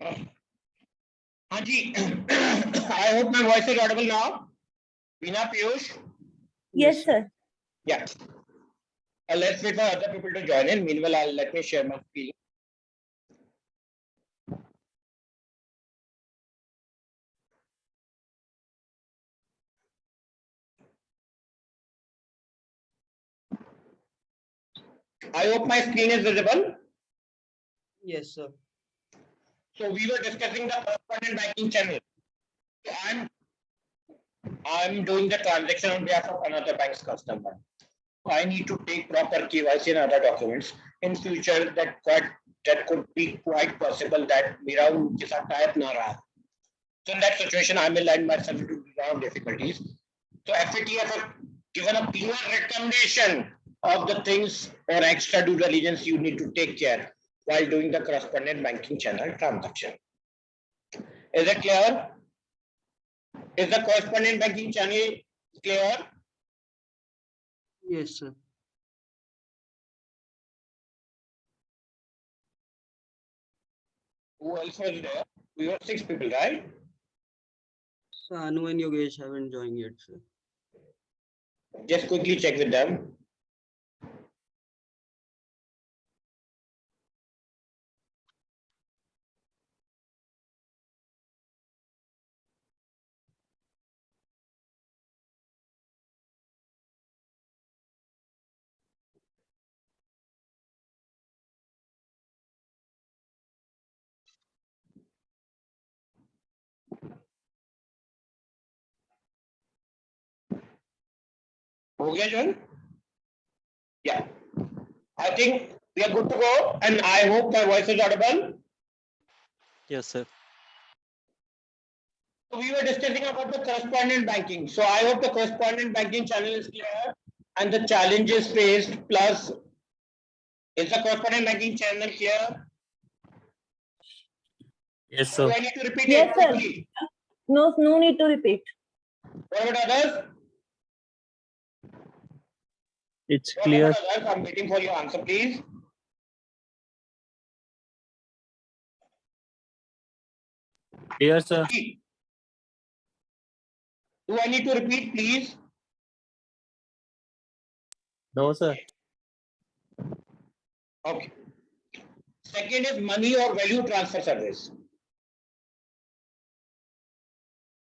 Haji, I hope my voice is audible now. Veena, Piyush? Yes, sir. Yeah. Let's wait for other people to join in. Meanwhile, let me share my screen. I hope my screen is visible. Yes, sir. So we were discussing the correspondent banking channel. So I'm doing the transaction on behalf of another bank's customer. So I need to take proper KYC and other documents. In future, that could be quite possible that मेरा उनके साथ type ना रहा. So in that situation, I may land myself into a lot of difficulties. So FATF has given a clear recommendation of the things or extra due diligence you need to take care while doing the correspondent banking channel transaction. Is it clear? Is the correspondent banking channel clear? Yes, sir. Who else was there? We were 6 people, right? Sanu and Yogesh haven't joined yet, sir. Just quickly check with them. हो गया John? Yeah. I think we are good to go, and I hope my voice is audible. Yes, sir. So we were discussing about the correspondent banking. So I hope the correspondent banking channel is clear and the challenges faced. Plus, is the correspondent banking channel clear? Yes, Do sir. I need to repeat Yes, it? sir. Quickly? No need to repeat. What about others? It's What clear. about others? I'm waiting for your answer, please. Clear, sir. Do I need to repeat, please? No, sir. Okay. Second is money or value transfer service.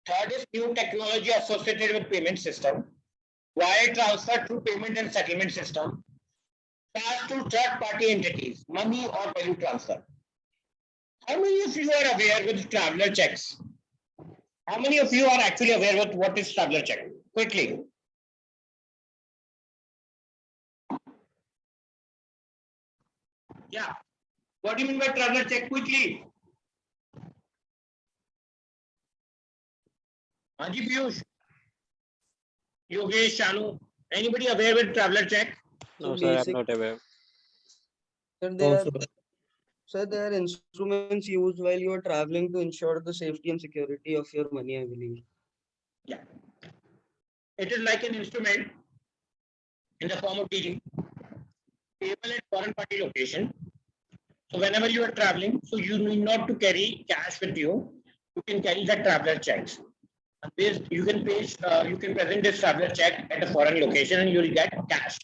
Third is new technology associated with payment system. Wire transfer through payment and settlement system. Pass to third party entities, money or value transfer. How many of you are aware with traveler checks? How many of you are actually aware with what is traveler check? Quickly. Yeah. What do you mean by traveler check? Quickly. Haji Piyush, Yogesh, Shanu, anybody aware with traveler check? No, So sir. I'm basic- not aware. Sir, No, they are instruments used while you are traveling to ensure the safety and security of your money, I believe. Yeah. It is like an instrument in the form of DG, payable at foreign party location. So whenever you are traveling, so you need not to carry cash with you. You can carry the traveler checks. This you can present this traveler check at a foreign location and you will get cash.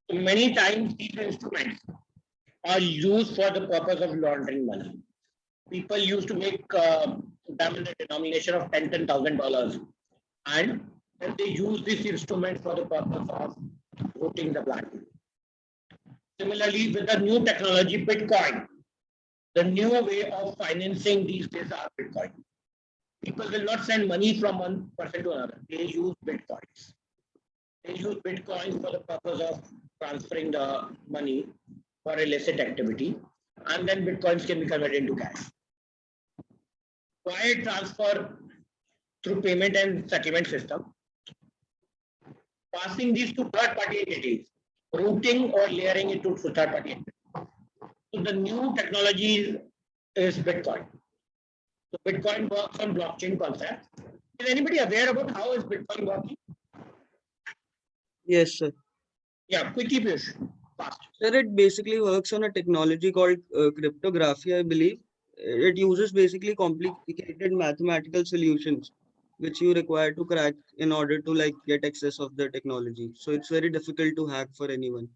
So many times these instruments are used for the purpose of laundering money. People used to make them in the denomination of $10,000, and then they use this instrument for the purpose of voting the black. Similarly, with the new technology, Bitcoin, the new way of financing these days are Bitcoin. People will not send money from one person to another. They use Bitcoins. They use Bitcoins for the purpose of transferring the money for illicit activity, and then Bitcoins can be converted into cash. Wire transfer through payment and settlement system, passing these to third-party entities, routing or layering it to third-party entities. So the new technology is Bitcoin. So Bitcoin works on blockchain concept. Is anybody aware about how is Bitcoin working? Yes, sir. Yeah, quickly, Piyush. Fast. Sir, it basically works on a technology called cryptography, I believe. it uses basically complicated mathematical solutions which you require to crack in order to like get access of the technology. So it's very difficult to hack for anyone.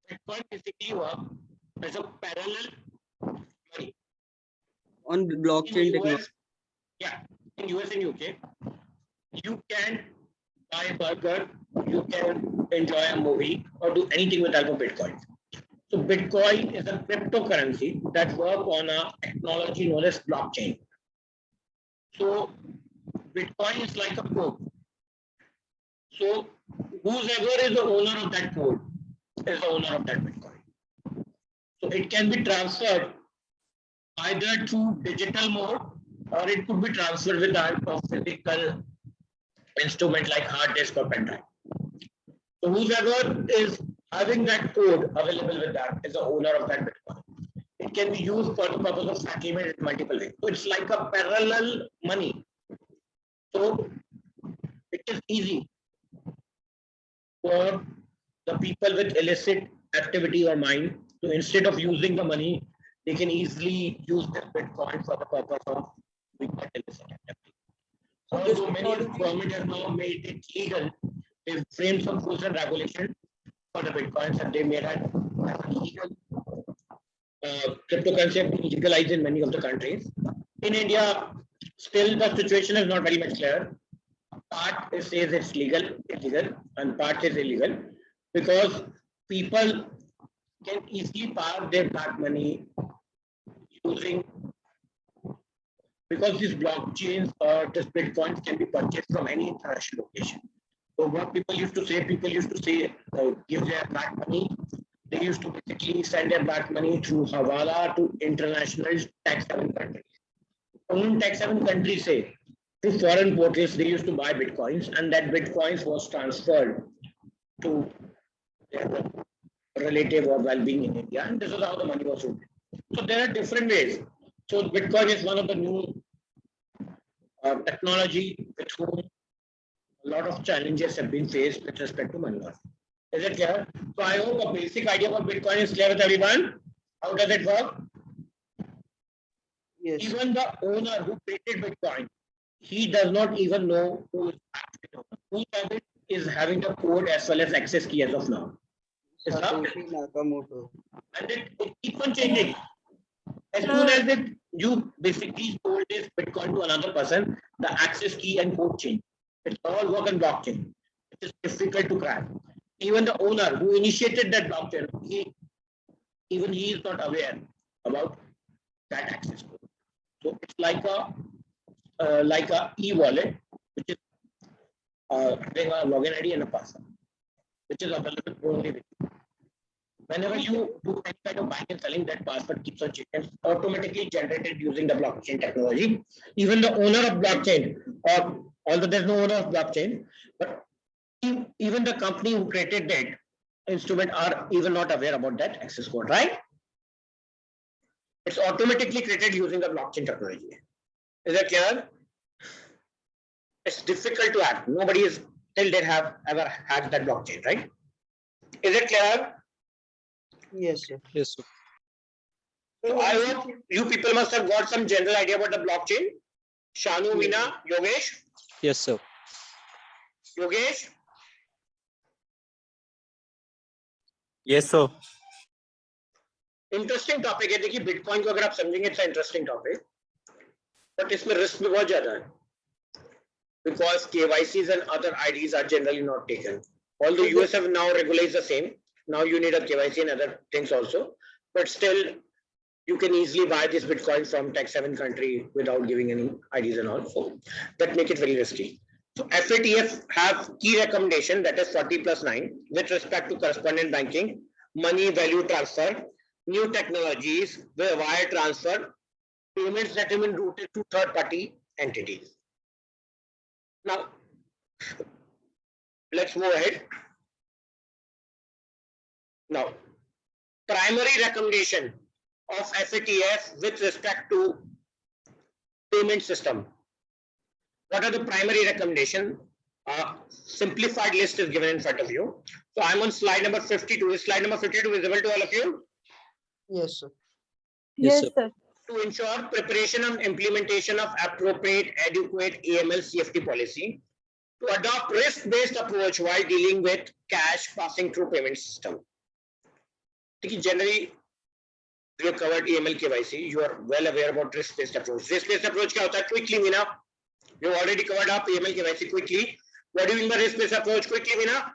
Bitcoin basically work as a parallel money. On In blockchain technology. US, yeah, in US and UK, you can buy a burger, you can enjoy a movie, or do anything with help of Bitcoin. So Bitcoin is a cryptocurrency that works on a technology known as blockchain. So Bitcoin is like a code. So whoever is the owner of that code is the owner of that Bitcoin. So it can be transferred either through digital mode or it could be transferred with the help of physical instrument like hard disk or pen drive. So whoever is having that code available with that is the owner of that Bitcoin. It can be used for the purpose of settlement in multiple ways. So it's like a parallel money. So it is easy for the people with illicit activity or mind to, instead of using the money, they can easily use this Bitcoin for the purpose of doing that illicit activity. So this Although many technology- government has now made it legal, they've framed some rules and regulations for the Bitcoins and they made it as a legal cryptocurrency have been legalized in many of the countries. In India, still the situation is not very much clear. Part says it's illegal, and part is illegal because people can easily park their black money using, because these blockchains or this Bitcoins can be purchased from any international location. So what people used to say, give their black money. They used to basically send their black money through Hawala to international tax haven countries. Only tax haven countries say to foreign portals they used to buy Bitcoins, and that Bitcoins was transferred to their relative or well-being in India, and this is how the money was routed. So there are different ways. So Bitcoin is one of the new technology with whom a lot of challenges have been faced with respect to money laundering. Is it clear? So I hope a basic idea about Bitcoin is clear with everyone. How does it work? Yes. Even the owner who created Bitcoin, he does not even know who is actually the owner. Who is having the code as well as access key as of now. Is that? Satoshi Nakamoto. And it keeps on changing. As soon as you basically sold this Bitcoin to another person, the access key and code change. It's all work on blockchain. It is difficult to crack. Even the owner who initiated that blockchain, he is not aware about that access code. So it's like a e-wallet, which is having a login ID and a password, which is available only with you. Whenever you do any kind of buying and selling, that password keeps on changing, automatically generated using the blockchain technology. Even the owner of blockchain, or although there's no owner of blockchain, but even the company who created that instrument are even not aware about that access code, right? It's automatically created using the blockchain technology. Is that clear? It's difficult to hack. Nobody is till date have ever hacked that blockchain, right? Is it clear? Yes, sir. Yes, sir. So I hope you people must have got some general idea about the blockchain. Shanu, Veena, Yogesh. Yes, sir. Yogesh, Yes, sir. Interesting topic है. देखिए bitcoin को अगर आप समझेंगे it's interesting topic, but इसमें risk भी बहुत ज्यादा है because KYCs and other IDs are generally not taken. Although US have now regularized the same, now you need a KYC and other things also, but still you can easily buy this Bitcoin from tax haven country without giving any IDs and all. So that make it very risky. So FATF have key recommendation, that is 40+9 with respect to correspondent banking, money value transfer, new technologies, wire transfer, payments that have been routed to third party entities. Now, let's move ahead. Now, primary recommendation of FATF with respect to payment system. What are the primary recommendation? Simplified list is given in front of you. So I'm on slide number 52. Is slide number 52 visible to all of you? Yes, sir. Yes, sir. sir. To ensure preparation and implementation of appropriate, adequate AML CFT policy, to adopt risk-based approach while dealing with cash passing through payment system. Generally, we have covered AML KYC. You are well aware about risk-based approach. Risk-based approach क्या होता है? Quickly, Meena. You have already covered up AML KYC quickly. What do you mean by risk-based approach? Quickly, Meena.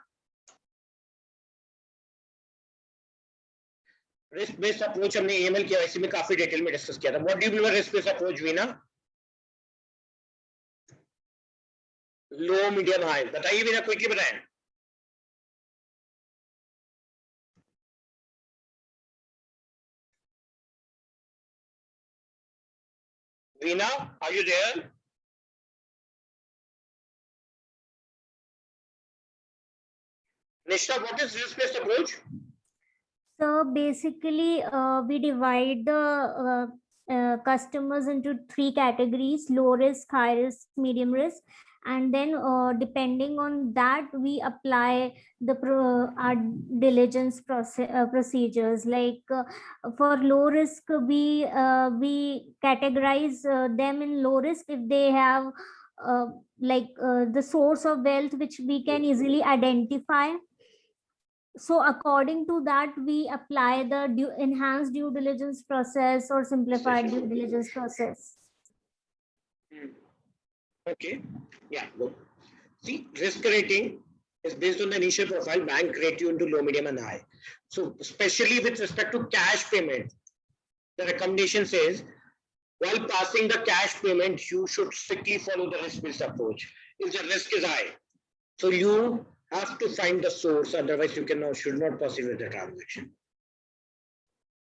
Risk-based approach हमने AML KYC में काफी detail में discuss किया था. What do you mean by risk-based approach, Meena? Low, medium, high. बताइए Meena, quickly बताएं. Veena, are you there? Nishta, what is risk-based approach? So basically, we divide the customers into three categories: low risk, high risk, medium risk, and then depending on that, we apply the our diligence procedures. Like for low risk, we categorize them in low risk if they have the source of wealth which we can easily identify. So according to that, we apply the enhanced due diligence process or simplified due diligence process. Okay. Yeah. Good. See, risk rating is based on the initial profile. Bank rate you into low, medium, and high. So, especially with respect to cash payment, the recommendation says while passing the cash payment, you should strictly follow the risk-based approach. If the risk is high, so you have to find the source, otherwise you should not proceed with the transaction.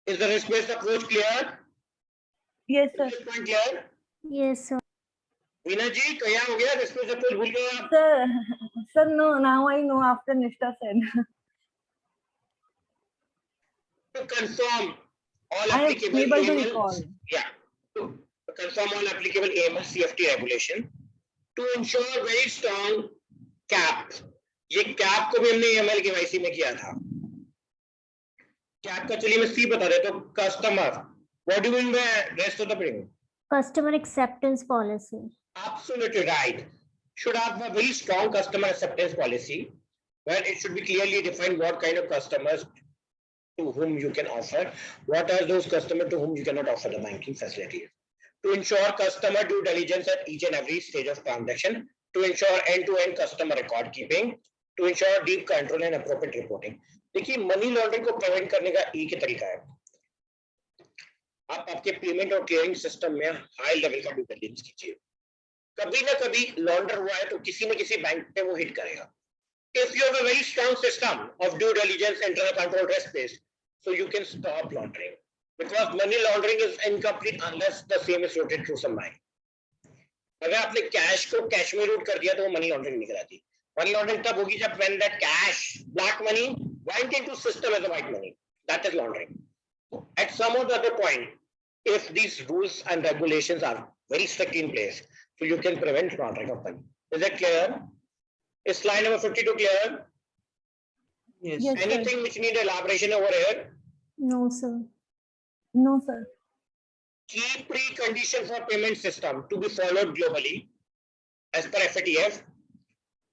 Is the risk-based approach clear? Yes, Is sir. this point clear? Yes, sir. Veena ji, kya ho gaya? Risk-based approach bhul gaye aap? Sir, no, now I know after Nishta said. To confirm all I am applicable able to AML, recall. yeah, to confirm all applicable AML CFT regulation, to ensure very strong cap. ये cap को भी हमने AML KYC में किया था. Cap का चलिए मैं सी बता देता हूँ. Customer, what do you mean by rest of the premium? Customer acceptance policy. Absolutely right. Should have a very strong customer acceptance policy where it should be clearly defined what kind of customers to whom you can offer, what are those customers to whom you cannot offer the banking facility. To ensure customer due diligence at each and every stage of transaction, to ensure end-to-end customer record keeping, to ensure deep control and appropriate reporting. देखिए money laundering को prevent करने का एक ही तरीका है. आप आपके payment और क्लियरिंग सिस्टम में हाई लेवल का ड्यू डिलिजेंस कीजिए. कभी ना कभी लॉन्डर हुआ है तो किसी न किसी बैंक पे वो हिट करेगा. If you have a very strong system of due diligence, internal control, risk based, so you can stop laundering, because money laundering is incomplete unless the same is routed through some bank. अगर आपने cash को cash में root कर दिया तो वो money laundering नहीं कराती. मनी लॉन्ड्रिंग तब होगी जब when that cash, black money went into system as a white money. That is laundering. At some other point, if these rules and regulations are very strict in place, so you can prevent laundering of money. Is that clear? Is slide number 52 clear? Yes. Yes, sir. Anything which need elaboration over here? No, sir. No, sir. Key precondition for payment system to be followed globally as per FATF.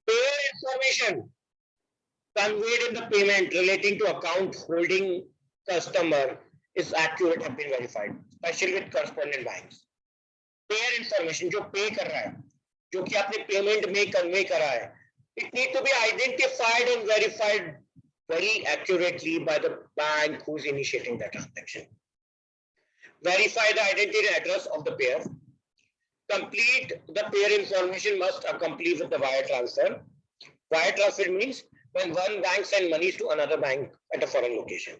Payer information conveyed in the payment relating to account holding customer is accurate and been verified, especially with correspondent banks. Payer information जो pay कर रहा है, जो कि आपने payment में convey करा है, it need to be identified and verified very accurately by the bank who's initiating the transaction. Verify the identity and address of the payer. Complete the payer information must accompany with the wire transfer. Wire transfer means when one bank sends monies to another bank at a foreign location.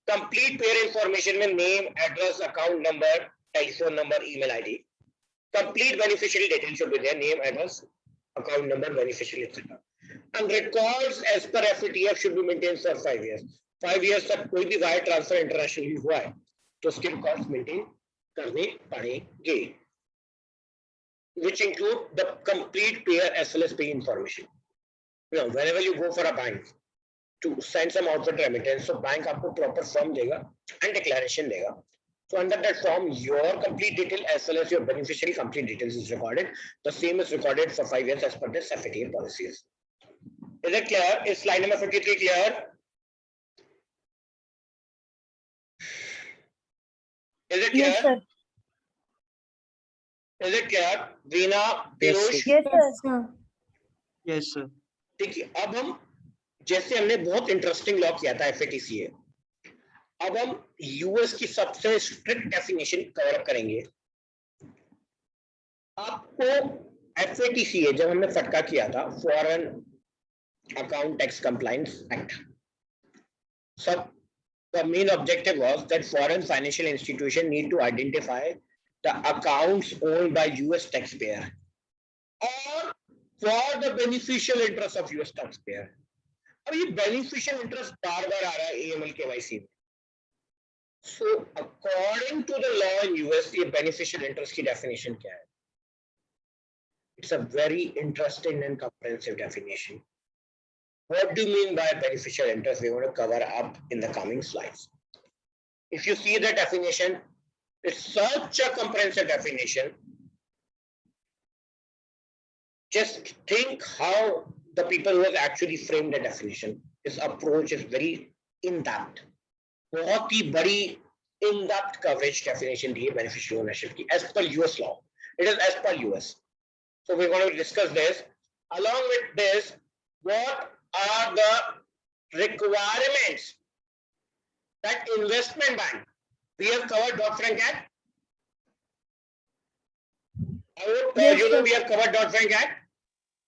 Complete payer information with name, address, account number, telephone number, email ID. Complete beneficiary details should be there: name, address, account number, beneficiary, etc. And records as per FATF should be maintained for 5 years. 5 years तक कोई भी wire transfer internationally हुआ है तो उसके records maintain करने पड़ेंगे, which include the complete payer as well as pay information. You know, whenever you go for a bank to send some outward remittance, so bank आपको proper form देगा and declaration देगा So under that form, your complete detail as well as your beneficiary complete details is recorded. The same is recorded for 5 years as per the FATF policies. Is it clear? Is slide number 53 clear? Is it clear? Yes, sir. Is it clear? Veena, Yes, Piyush? sir. Yes, sir. Yes, sir. Yes, sir. ठीक है, अब हम जैसे हमने बहुत interesting law किया था FATCA, अब हम यूएस की सबसे स्ट्रिक्ट डेफिनेशन कवर अप करेंगे. आपको FATCA जब हमने फटका किया था, foreign account tax compliance act, सब the main objective was that foreign financial institution need to identify the accounts owned by US taxpayer or for the beneficial interest of US taxpayer. अब ये beneficial interest बार-बार आ रहा है AML KYC में. So according to the law in US, ये beneficial interest की definition क्या है? It's a very interesting and comprehensive definition. What do you mean by beneficial interest? We want to cover up in the coming slides. If you see the definition, it's such a comprehensive definition. Just think how the people who have actually framed the definition. This approach is very in-depth. बहुत ही बड़ी in-depth coverage definition दी है beneficial ownership की as per US law. It is as per US. So we're going to discuss this. Along with this, what are the requirements that investment bank? We have covered Dodd-Frank Act. I hope Yes, you know sir. we have covered Dodd-Frank Act.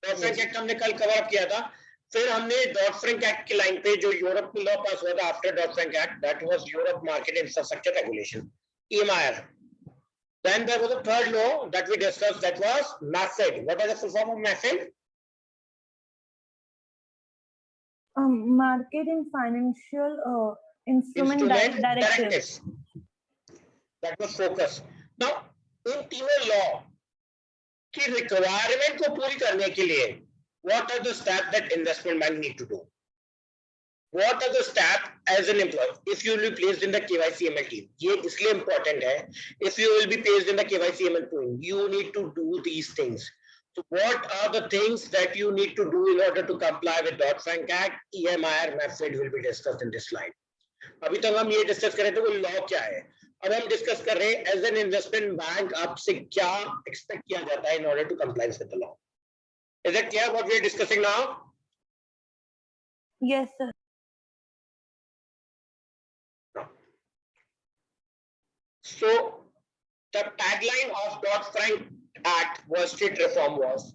Dodd-Frank Act हमने कल cover up किया था. फिर हमने Dodd-Frank Act की line पे जो Europe में लॉ पास हुआ था after Dodd-Frank Act, that was Europe Market Infrastructure Regulation, EMIR. Then there was a third law that we discussed, that was MAFID. What is the full form of MAFID? Market in financial instrument Instrument directives. directives. That was focus. Now, in तीनों law की requirement को पूरी करने के लिए, what are the steps that investment bank need to do? What are the steps as an employee? If you will be placed in the KYC-ML team, ये इसलिए important है. If you will be placed in the KYC-ML team, you need to do these things. So what are the things that you need to do in order to comply with Dodd-Frank Act? EMIR method will be discussed in this slide. अभी तक हम ये discuss कर रहे थे वो law क्या है. अब हम डिस्कस कर रहे हैं एज एन इन्वेस्टमेंट बैंक आपसे क्या एक्सपेक्ट किया जाता है in order to comply with the law. Is it clear what we are discussing now? Yes, sir. So the tagline of Dodd-Frank Act Wall Street reform was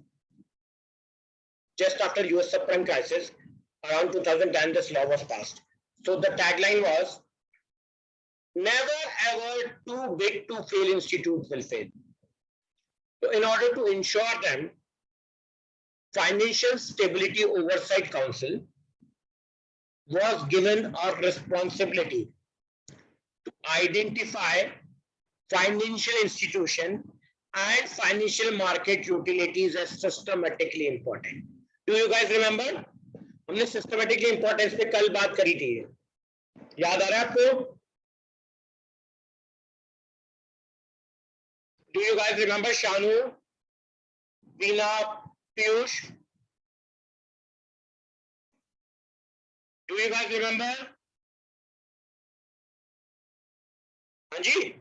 just after US subprime crisis around 2010 this law was passed. So the tagline was never ever too big to fail institutes will fail. So in order to ensure them, Financial Stability Oversight Council was given a responsibility to identify financial institution and financial market utilities as systematically important. Do you guys remember? हमने systematically importance पे कल बात करी थी. याद आ रहा है आपको? Do you guys remember Shanu, Veena, Piyush? Do you guys remember? हाँ जी.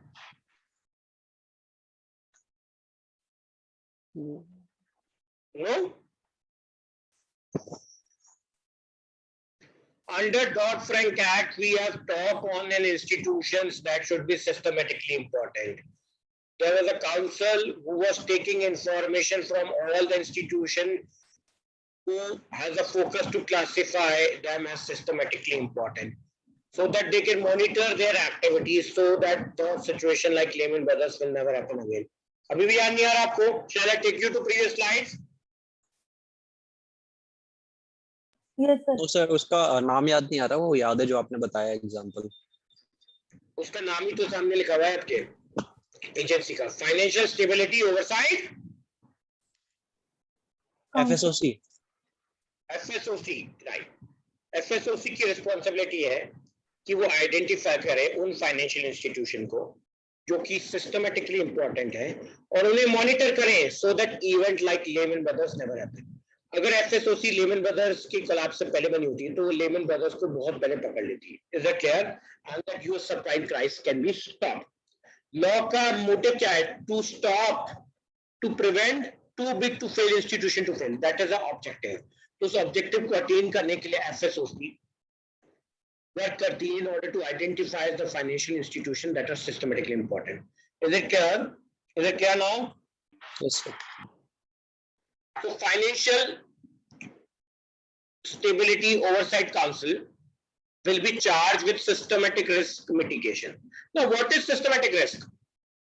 No? Under Dodd-Frank Act, we have talked on an institutions that should be systematically important. There was a council who was taking information from all the institutions who has a focus to classify them as systematically important, so that they can monitor their activities so that the situation like Lehman Brothers will never happen again. अभी भी याद नहीं आ रहा आपको? Shall I take you to previous slides? Yes, sir. तो sir उसका नाम याद नहीं आ रहा, वो याद है जो आपने बताया एग्जांपल. उसका नाम ही तो सामने लिखा हुआ है आपके एजेंसी का, financial stability oversight FSOC. FSOC, right. FSOC की रिस्पॉन्सिबिलिटी है कि वो आइडेंटिफाई करे उन फाइनेंशियल इंस्टीट्यूशन को जो कि सिस्टमेटिकली इंपॉर्टेंट है और उन्हें मॉनिटर करें so that event like Lehman Brothers never happen. अगर एफएसओसी लेमन ब्रदर्स की कोलैप्स से पहले बनी होती है तो लेमन ब्रदर्स को बहुत पहले पकड़ लेती है। Is it clear? And that US subprime crisis can be stop. Law का मोटिव क्या है? To stop, to prevent too big to fail institution to fail, that is the objective. तो उस ऑब्जेक्टिव को अटेन करने के लिए एफएसओसी work करती है in order to identify the financial institution that are systematically important. Is it clear? Is it clear now? Yes, sir. So Financial Stability Oversight Council will be charged with systematic risk mitigation. Now, what is systematic risk?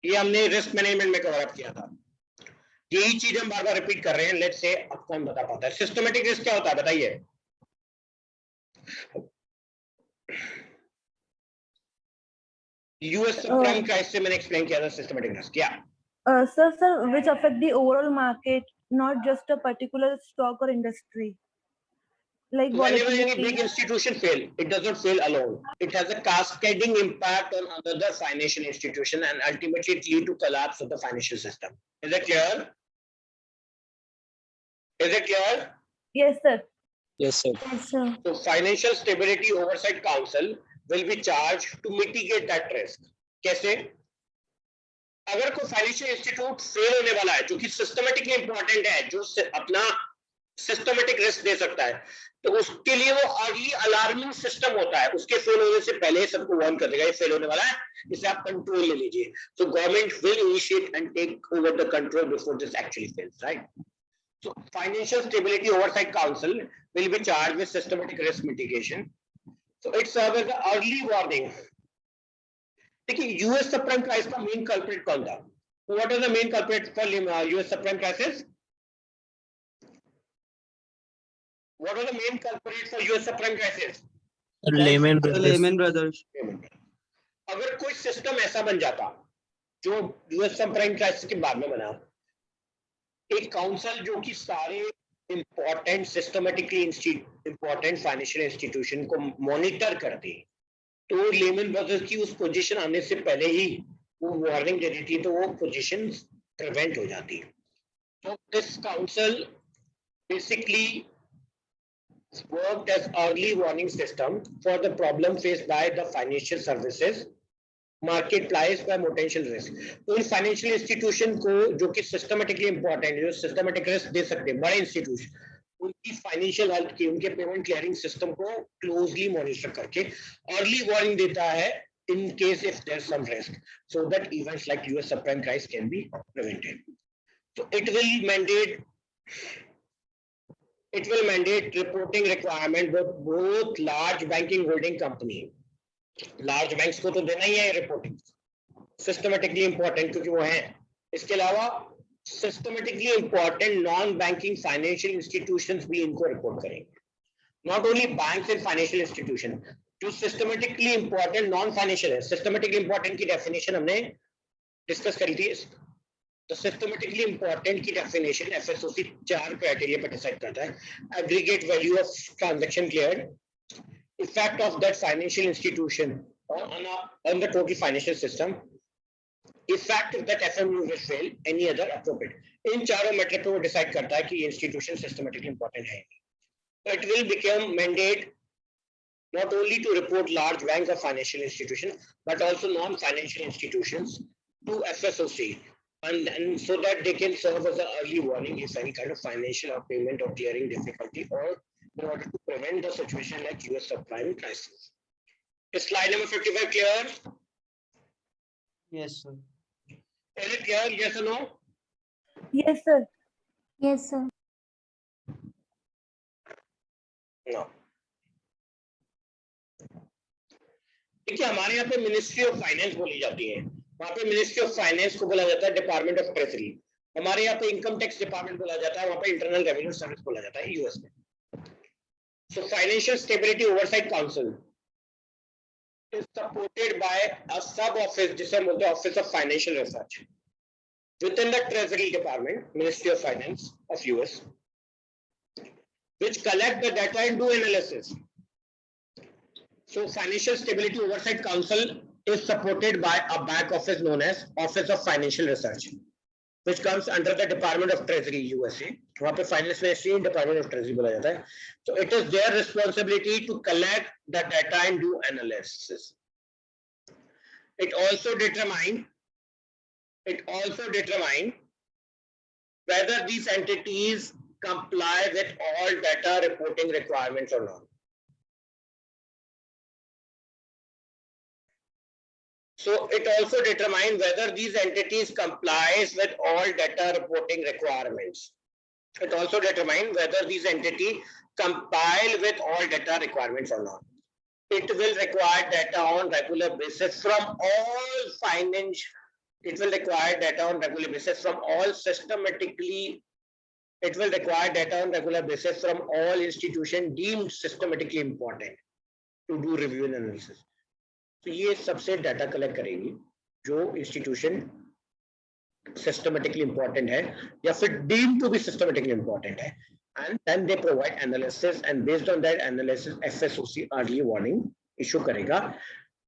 ये हमने risk management में cover up किया था। यही चीज हम बार बार repeat कर रहे हैं। लेट्स से अब कौन बता पाता है सिस्टमेटिक रिस्क क्या होता है? बताइए। यूएस सबप्राइम क्राइसिस से मैंने एक्सप्लेन किया था सिस्टमेटिक रिस्क क्या। Sir, which affect the overall market, not just a particular stock or industry. Like Whenever any big volatility. institution fail, it does not fail alone. It has a cascading impact on another financial institution and ultimately it lead to collapse of the financial system. Is it clear? Is it clear? Yes, sir. Yes, sir. Yes, sir. So Financial Stability Oversight Council will be charged to mitigate that risk. कैसे? अगर कोई financial institute fail होने वाला है जो कि systematically important है, जो अपना सिस्टमेटिक रिस्क दे सकता है, तो उसके लिए वो अर्ली अलार्मिंग सिस्टम होता है। उसके फेल होने से पहले सबको वार्न कर देगा ये फेल होने वाला है, इसे आप कंट्रोल ले लीजिए। So government will initiate and take over the control before this actually fails, right? So Financial Stability Oversight Council will be charged with systematic risk mitigation. So it serves as an early warning. देखिए US subprime crisis का main culprit कौन था? What is the main culprit for US subprime crisis? What was the main culprit for US subprime crisis? Lehman The Brothers. Lehman Brothers. अगर कोई system ऐसा बन जाता जो यूएस सबप्राइम क्राइसिस के बाद में बना, एक काउंसिल जो कि सारे important systematically important financial institution को मॉनिटर करती, तो लेमन ब्रदर्स की उस पोजीशन आने से पहले ही वो वार्निंग दे देती है, तो वो पोजीशन प्रिवेंट हो जाती है। तो this council basically worked as early warning system for the problem faced by the financial services marketplace by potential risk. तो इन फाइनेंशियल इंस्टीट्यूशन को जो कि सिस्टमेटिकली इंपॉर्टेंट है, जो सिस्टमेटिक रिस्क दे सकते हैं, बड़े इंस्टीट्यूशन, उनकी फाइनेंशियल हेल्थ की, उनके पेमेंट क्लियरिंग सिस्टम को क्लोजली मॉनिटर करके अर्ली वार्निंग देता है in case if there's some risk, so that events like US subprime crisis can be prevented. So it will mandate reporting requirement both large banking holding company, large banks को तो देना ही है reporting, systematically important क्योंकि वो हैं। इसके अलावा systematically important non banking financial institutions भी इनको रिपोर्ट करेंगे। Not only banks and financial institution, जो सिस्टमेटिकली इंपॉर्टेंट नॉन फाइनेंशियल है। सिस्टमेटिकली इंपॉर्टेंट की डेफिनेशन हमने डिस्कस करी थी। तो सिस्टमेटिकली इंपॉर्टेंट की डेफिनेशन एफएसओसी 4 क्राइटेरिया पर डिसाइड करता है। Aggregate value of transaction cleared, effect of that financial institution on the total financial system, effect that FMU will fail, any other appropriate. इन चारों मेट्रिक पे वो डिसाइड करता है कि ये इंस्टीट्यूशन सिस्टमेटिकली इंपॉर्टेंट है। So it will become mandate not only to report large banks or financial institutions, but also non-financial institutions to FSOC, and so that they can serve as an early warning if any kind of financial or payment or clearing difficulty, or in order to prevent the situation like US subprime crisis. Is slide number 55 clear? Yes, sir. Is it clear? Yes or no? Yes, sir. Yes, sir. No. देखिए हमारे यहाँ पे ministry of finance बोली जाती है, वहाँ पे ministry of finance को बोला जाता है डिपार्टमेंट ऑफ ट्रेजरी। हमारे यहाँ पे इनकम टैक्स डिपार्टमेंट बोला जाता है, वहाँ पे इंटरनल रेवेन्यू सर्विस बोला जाता है यूएस में। So financial stability oversight council is supported by a sub office जिसे हम बोलते हैं office of financial research within the Treasury Department, Ministry of Finance of US, which collect the data and do analysis. So Financial Stability Oversight Council is supported by a back office known as Office of Financial Research, which comes under the Department of Treasury USA. वहाँ पे Finance Ministry Department of Treasury बोला जाता है. So it is their responsibility to collect the data and do analysis. It also determine whether these entities comply with all data reporting requirements or not. So it also determines whether these entities complies with all data reporting requirements. It also determines whether these entities compile with all data requirements or not. It will require data on regular basis from all financial. It will require data on regular basis from all systematically. It will require data on regular basis from all institutions deemed systematically important to do review and analysis. तो ये सबसे data collect करेगी जो institution systematically important है या फिर deem to be systematically important है, and then they provide analysis, and based on that analysis FSOC early warning issue करेगा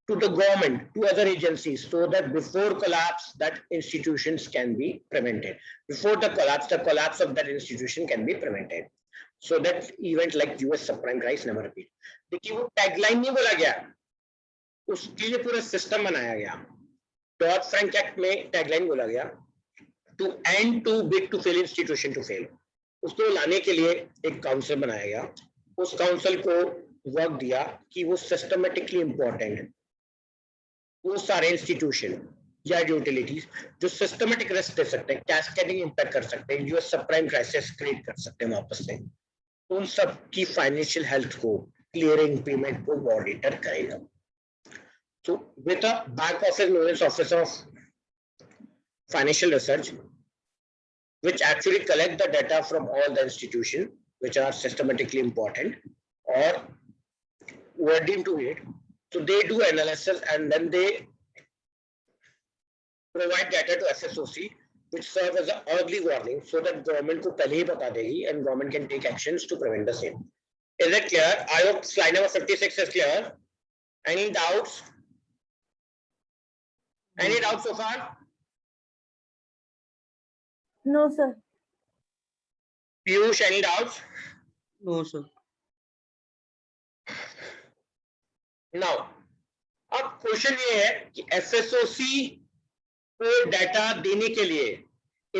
to the government, to other agencies, so that before collapse that institutions can be prevented. Before the collapse of that institution can be prevented, so that event like US subprime crisis never repeat. देखिए वो tagline नहीं बोला गया, उसके लिए पूरा system बनाया गया. डॉट फ्रैंक एक्ट में टैगलाइन बोला गया, to end too big to fail institution to fail. उसको लाने के लिए एक काउंसिल बनाया गया. उस काउंसिल को वर्क दिया कि वो सिस्टमेटिकली इंपॉर्टेंट वो सारे इंस्टीट्यूशन या यूटिलिटीज जो सिस्टमेटिक रिस्क दे सकते हैं, कैस्केडिंग इंपैक्ट कर सकते हैं, यूएस सबप्राइम क्राइसिस क्रिएट कर सकते हैं वापस से, उन सब की फाइनेंशियल हेल्थ को, क्लियरिंग पेमेंट को ऑडिटर करेगा. So with a back office known as Office of Financial Research, which actually collect the data from all the institutions which are systematically important or were deemed to it. So they do analysis and then they provide data to FSOC, which serve as an early warning so that government को पहले ही बता देगी and government can take actions to prevent the same. Is it clear? I hope slide number 56 is clear. Any doubts? Any doubts so far? No, sir. Piyush, any doubts? No, sir. Now, अब question ये है कि एफएसओसी को data देने के लिए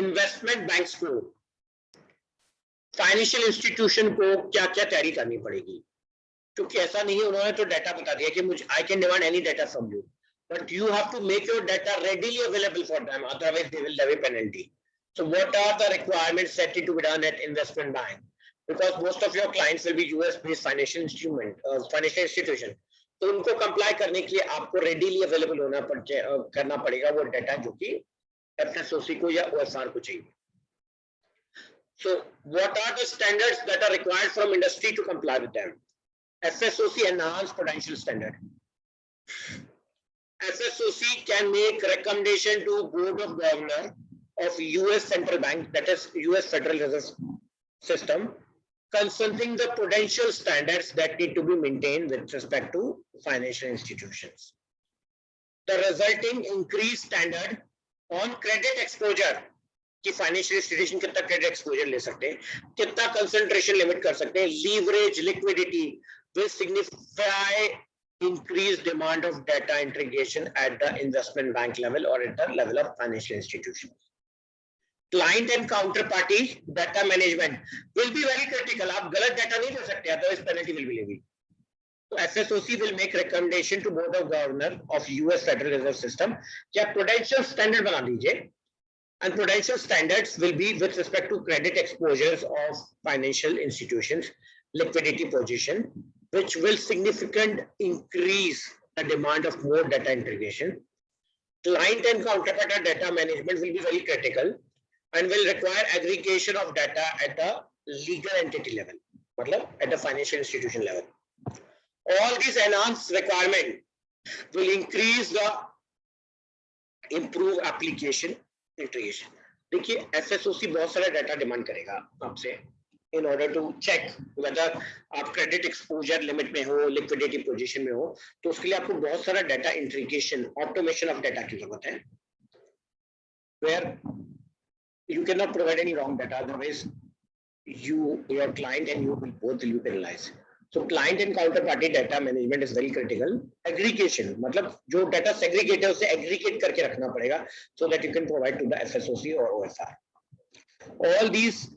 investment banks को, financial institution को क्या क्या तैयारी करनी पड़ेगी. क्योंकि ऐसा नहीं है उन्होंने तो डाटा बता दिया कि मुझे I can demand any data from you, but you have to make your data readily available for them, otherwise they will levy penalty. So what are the requirements set to be done at investment bank? Because most of your clients will be US based financial institution. तो उनको comply करने के लिए आपको readily available करना पड़ेगा वो data जो कि FSOC को या OFR को चाहिए. So what are the standards that are required from industry to comply with them? FSOC enhanced prudential standard. FSOC can make recommendation to Board of Governors of US Central Bank, that is US Federal Reserve System, concerning the prudential standards that need to be maintained with respect to financial institutions. The resulting increased standard on credit exposure, कि financial institution कितना credit exposure ले सकते हैं, कितना concentration limit कर सकते हैं, leverage, liquidity will signify increased demand of data integration at the investment bank level or at the level of financial institutions. Client and counterparty data management will be very critical. आप गलत data नहीं दे सकते, otherwise penalty will be levied. So FSOC will make recommendation to Board of Governors of US Federal Reserve System कि आप prudential standard बना दीजिए, and prudential standards will be with respect to credit exposures of financial institutions, liquidity position, which will significantly increase the demand of more data integration. Client and counterparty data management will be very critical and will require aggregation of data at the legal entity level, at the financial institution level. All these enhanced requirements will increase the improve application integration. देखिए FSOC बहुत सारा data demand करेगा आपसे in order to check whether आप credit exposure limit में हो, liquidity position में हो, तो उसके लिए आपको बहुत सारा data integration, automation of data की जरूरत है, where you cannot provide any wrong data, otherwise your client and you will both will be penalized. So client and counterparty data management is very critical. Aggregation, मतलब जो data segregate है उसे aggregate करके रखना पड़ेगा, so that you can provide to the FSOC or OFR. All these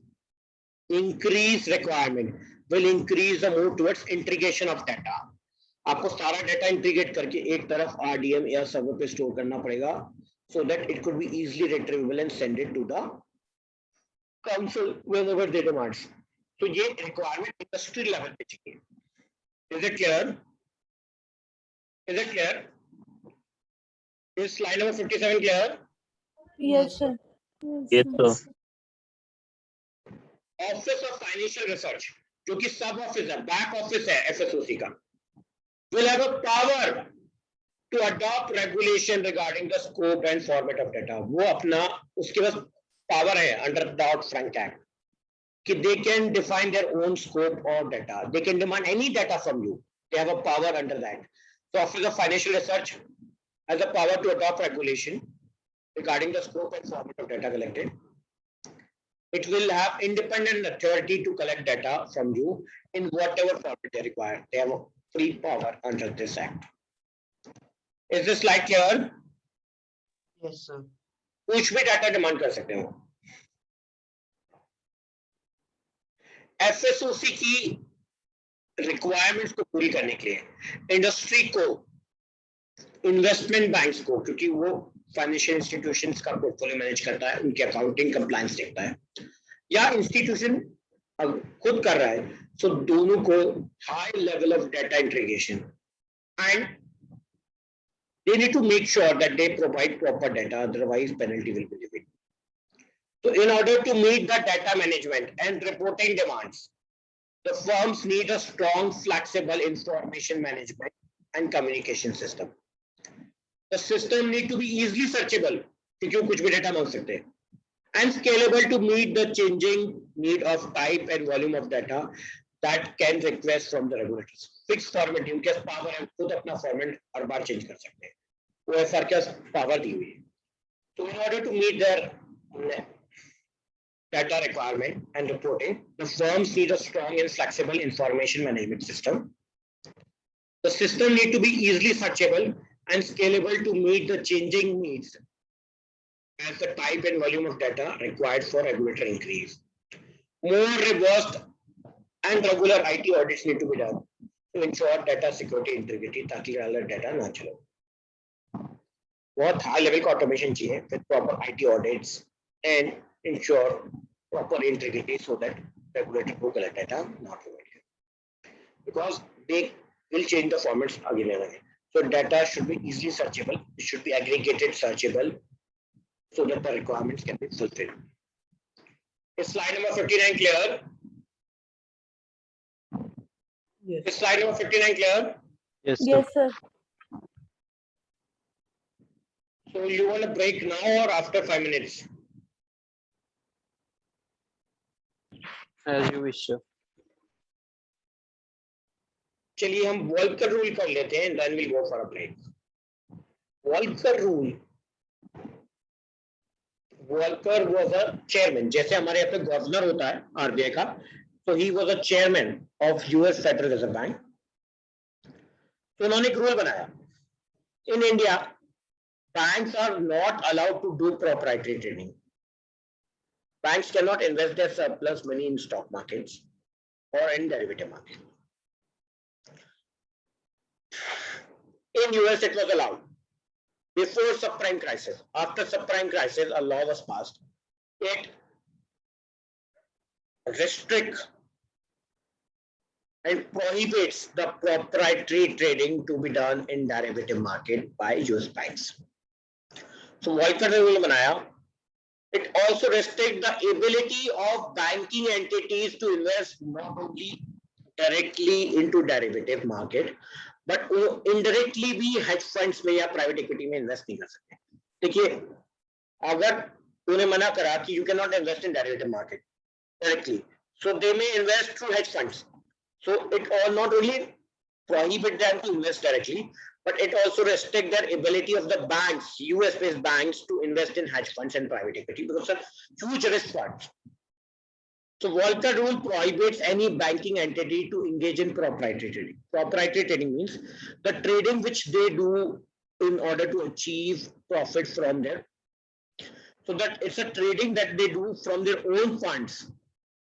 increase requirement will increase the move towards integration of data. आपको सारा data integrate करके एक तरफ RDM या server पे store करना पड़ेगा, so that it could be easily retrievable and send it to the council whenever they demand. So ये requirement industry level पे चाहिए. Is it clear? Is it clear? Is slide number 57 clear? Yes, sir. Yes, sir. Office of Financial Research, जो कि सब office है, back office है FSOC का, will have a power to adopt regulation regarding the scope and format of data. वो अपना उसके पास power है under Dodd-Frank Act कि they can define their own scope or data. They can demand any data from you. They have a power under that. So Office of Financial Research has a power to adopt regulation regarding the scope and format of data collected. It will have independent authority to collect data from you in whatever format they require. They have a free power under this act. Is this slide clear? Yes, sir. कुछ भी data demand कर सकते हो. FSOC की requirements को पूरी करने के लिए industry को, investment banks को, क्योंकि वो फाइनेंशियल इंस्टीट्यूशंस का पोर्टफोलियो मैनेज करता है, उनकी अकाउंटिंग कंप्लायंस देखता है, या इंस्टीट्यूशन खुद कर रहा है, सो दोनों को high level of data integration and they need to make sure that they provide proper data, otherwise penalty will be levied. So in order to meet the data management and reporting demands, the firms need a strong, flexible information management and communication system. The system need to be easily searchable, क्योंकि कुछ भी data मांग सकते हैं, and scalable to meet the changing need of type and volume of data that can request from the regulators. Fixed format, उनके पास power है, खुद अपना format हर बार change कर सकते हैं, OFR के पास power दी हुई है. So in order to meet their data requirement and reporting, the firms need a strong and flexible information management system. The system need to be easily searchable and scalable to meet the changing needs as the type and volume of data required for regulatory increase. More robust and regular IT audits need to be done to ensure data security integrity, ताकि अलग data ना चलो. बहुत high level का automation चाहिए with proper IT audits and ensure proper integrity so that regulator को गलत data not provided, because they will change the formats again and again. So data should be easily searchable. It should be aggregated, searchable, so that the requirements can be fulfilled. Is slide number 59 clear? Yes. Is slide number 59 clear? Yes, sir. Yes, sir. So you want a break now or after 5 minutes? As you wish, sir. चलिए हम Volker rule कर लेते हैं, then we'll go for a break. Volker rule, Volker was a chairman, जैसे हमारे यहाँ पे governor होता है RBI का, so he was a chairman of US Federal Reserve Bank. तो उन्होंने एक रूल बनाया, in India banks are not allowed to do proprietary trading. Banks cannot invest their surplus money in stock markets or in derivative market. In US, it was allowed before subprime crisis. After subprime crisis, a law was passed. It restricts and prohibits the proprietary trading to be done in derivative market by US banks. So, Volcker ने rule बनाया. It also restricts the ability of banking entities to invest not only directly into derivative market, but indirectly भी hedge funds में या private equity में invest नहीं कर सकते. देखिए, अगर उन्हें मना करा कि you cannot invest in derivative market directly, So they may invest through hedge funds. So it all not only prohibit them to invest directly, but it also restrict their ability of the banks, US-based banks, to invest in hedge funds and private equity because of huge risk funds. So Volcker rule prohibits any banking entity to engage in proprietary trading. Proprietary trading means the trading which they do in order to achieve profit from their, so that it's a trading that they do from their own funds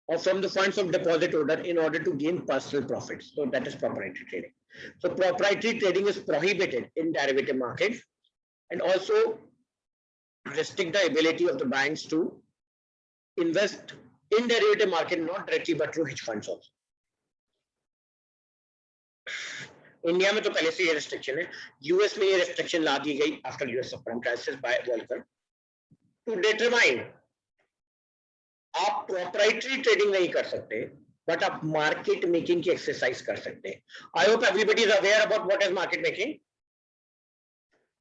or from the funds of deposit holder in order to gain personal profits. So that is proprietary trading. So proprietary trading is prohibited in derivative markets and also restrict the ability of the banks to invest in derivative market, not directly but through hedge funds also. India में तो पहले से ये restriction है, US में ये restriction ला दी गई after US subprime crisis by Volcker to determine आप प्रोप्राइटरी ट्रेडिंग नहीं कर सकते बट आप मार्केट मेकिंग की एक्सरसाइज कर सकते हैं. I hope everybody is aware about what is market making.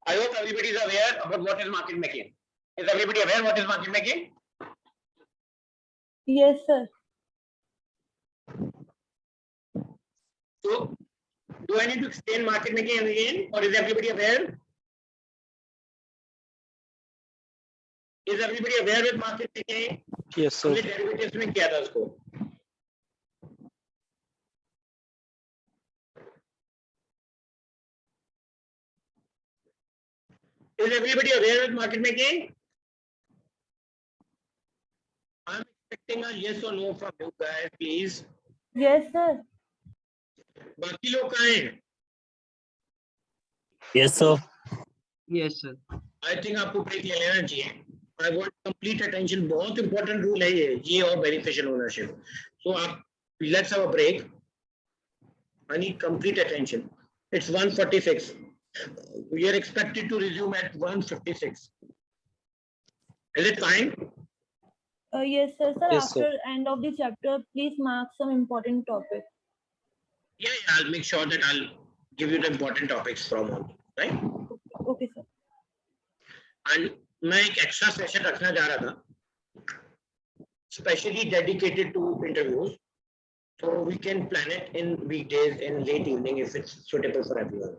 I hope everybody is aware about what is market making. Is everybody aware what is market making? Yes, sir. So, do I need to explain market making again, or is everybody aware? Is everybody aware with market making? Yes, sir. हमने derivatives में किया था उसको. Is everybody aware with market making? I'm expecting a yes or no from you guys, please. Yes, sir. बाकी लोग कहाँ हैं? Yes, sir. Yes, sir. I think आपको ब्रेक ले लेना चाहिए. I want complete attention. बहुत important rule है ये और beneficial ownership. So आप let's have a break. I need complete attention. It's 1:46. We are expected to resume at 1:56. Is it fine? Yes, sir. Sir, Yes, sir. after end of the chapter, please mark some important topic. Yeah, I'll make sure that I'll give you the important topics from on, right? Okay, sir. And मैं एक extra session रखना जा रहा था, specially dedicated to interviews. So we can plan it in weekdays in late evening if it's suitable for everyone.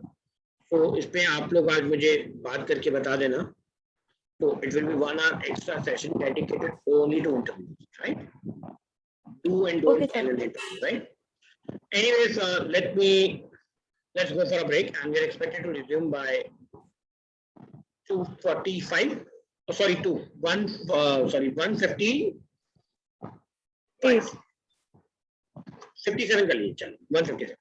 So इस पे आप लोग आज मुझे बात करके बता देना. So it will be 1 hour extra session dedicated only to interviews, right? Do and don't Okay, sir. in an interview, right? Anyways, let's go for a break, and we're expected to resume by 2:45. Oh, sorry, 1:50. 57 कर लीजिए, चलो 1:57.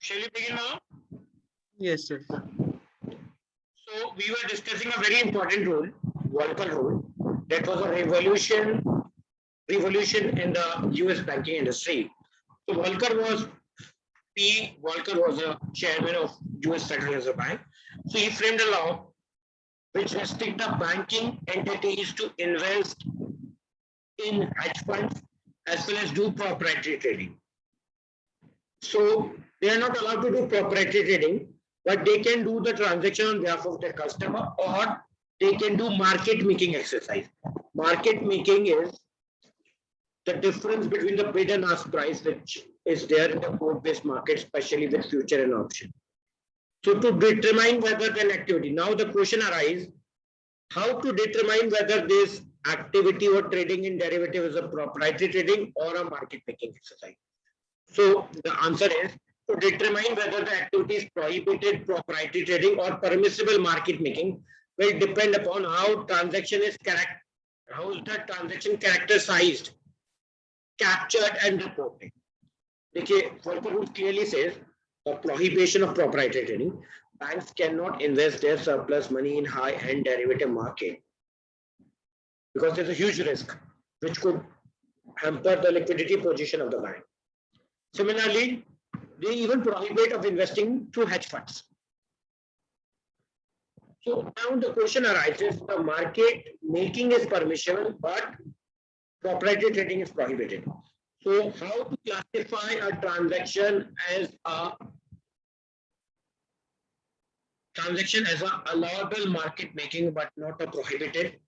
Shall we begin now? Yes, sir. So we were discussing a very important rule, Volcker rule, that was a revolution in the US banking industry. So Volcker was a chairman of US Federal Reserve Bank. So he framed a law which restrict the banking entities to invest in hedge funds as well as do proprietary trading. So they are not allowed to do proprietary trading, but they can do the transaction on behalf of the customer, or they can do market making exercise. Market making is the difference between the bid and ask price, which is there in the quote-based market, especially with future and option. So to determine whether an activity, now the question arises, how to determine whether this activity or trading in derivative is a proprietary trading or a market making exercise. So the answer is, to determine whether the activity is prohibited proprietary trading or permissible market making will depend upon how the transaction characterized, captured and reported. Okay, Volcker rule clearly says the prohibition of proprietary trading. Banks cannot invest their surplus money in high-end derivative market because there's a huge risk which could hamper the liquidity position of the bank. Similarly, they even prohibit of investing through hedge funds. So now the question arises, the market making is permissible, but proprietary trading is prohibited. So how to classify a transaction as a allowable market making, but not a prohibited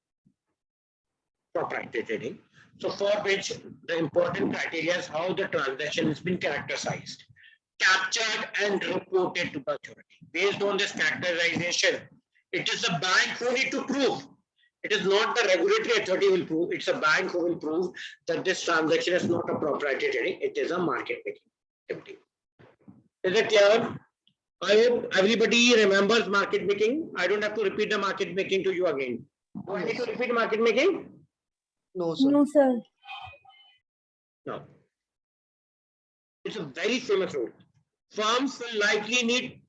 proprietary trading? So for which the important criteria is how the transaction has been characterized, captured and reported to the authority. Based on this characterization, it is the bank who need to prove. It is not the regulatory authority will prove. It's a bank who will prove that this transaction is not a proprietary trading. It is a market making activity. Is it clear? I hope everybody remembers market making. I don't have to repeat the market making to you again. Do I need to repeat market making? No, sir. No, sir. No. It's a very famous rule. Firms will likely need,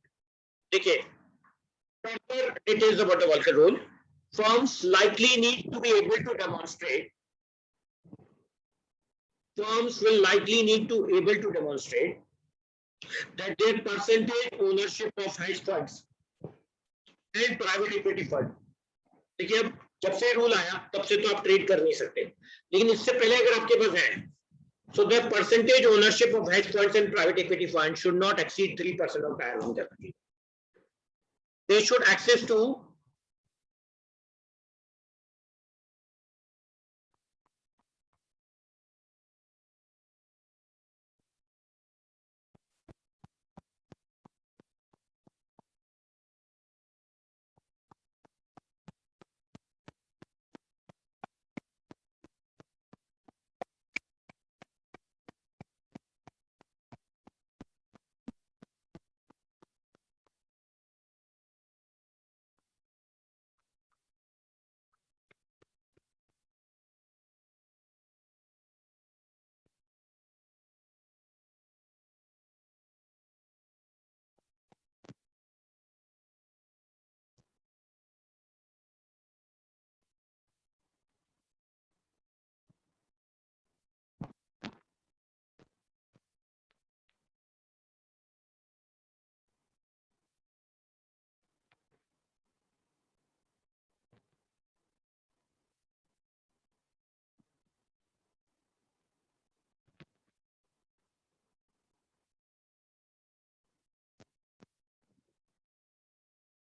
okay, proper details about the Volcker rule. Firms likely need to be able to demonstrate. Firms will likely need to be able to demonstrate that their percentage ownership of hedge funds and private equity fund. देखिए अब जब से rule आया तब से तो आप trade कर नहीं सकते, लेकिन इससे पहले अगर आपके पास है, so the percentage ownership of hedge funds and private equity funds should not exceed 3% of the shareholders. They should access to